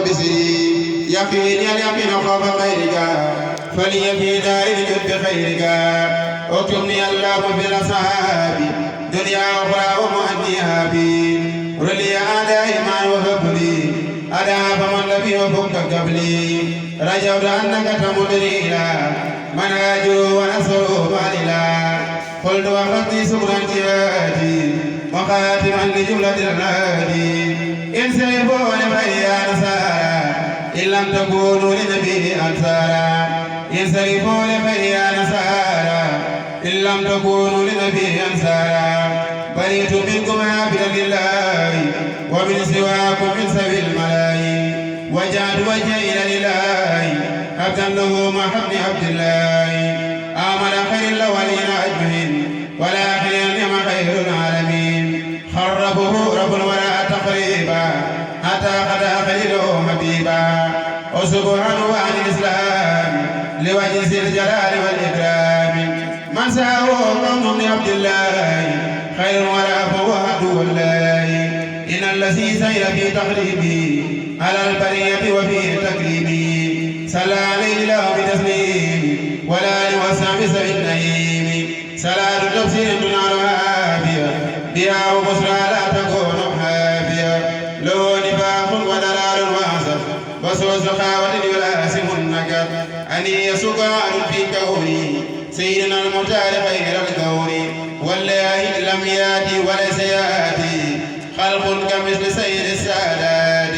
وبسري يقيني اليقين خوف خيرك فلي في دار الجد خيرك اكتبني الله بالأصحاب دنيا أخرى ومؤديها بي رلي أعدائي ما وهب لي أدا فمن لم يفك قبلي رجوت أنك تمدني إلى من هاجر ونصر بالله قلت وخطي سكرا جهادي وخاتما لجملة الهادي إن سيبوا لخير نصارى إن لم تكونوا لنبي أنصارا إن سيبوا لخير نصارى إن لم تكونوا لنبي أنصارا بريت منكم عابدا لله ومن سواكم من سوي الملاي وجعل وجهي إلى لله عبدا له محب عبد الله آمن خير الأولين أجمعين والآخرين نعم خير العالمين خربه رب الورى تقريبا حتى خدا خليله حبيبا وسبحانه عن الإسلام لوجه ذي الجلال والإكرام من ساه قوم لعبد الله خير الورى فهو عدو الله إن الذي سير في تقريبي على البرية وفي تكريمي صلى عليه الله بتسليم ولا لوسام سوي النعيم صلاة تفسير على عافية بها وبشرى لا تكون حافية له نفاق ودلال واسف وسوء سخاوة يلاسم النكر أني يسقان في كوني سيدنا المختار خير الكون والله لم ياتي وليس ياتي خلق كمثل سيد السادات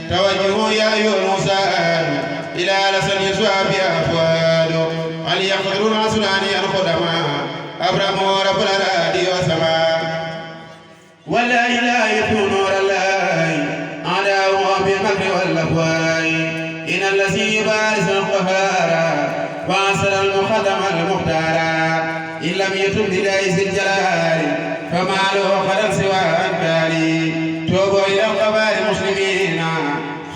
توجهوا يا أيها المساء إلى لسن يسوى بأفواد هل يقدر الرسولان القدماء أبرموا رب الأراضي والسماء والله لا يكون نور الله أعداؤه بالمكر والأفواه إن الذي يبارز القهار وأنصر المقدم المختار إن لم يتب لله ذي الجلال فما له خلق سوى أنكاري توبوا إلى القبائل المسلمين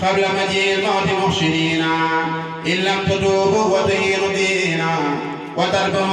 قبل مجيء الموت محسنين إن لم تتوبوا وتهينوا دينا وتركوا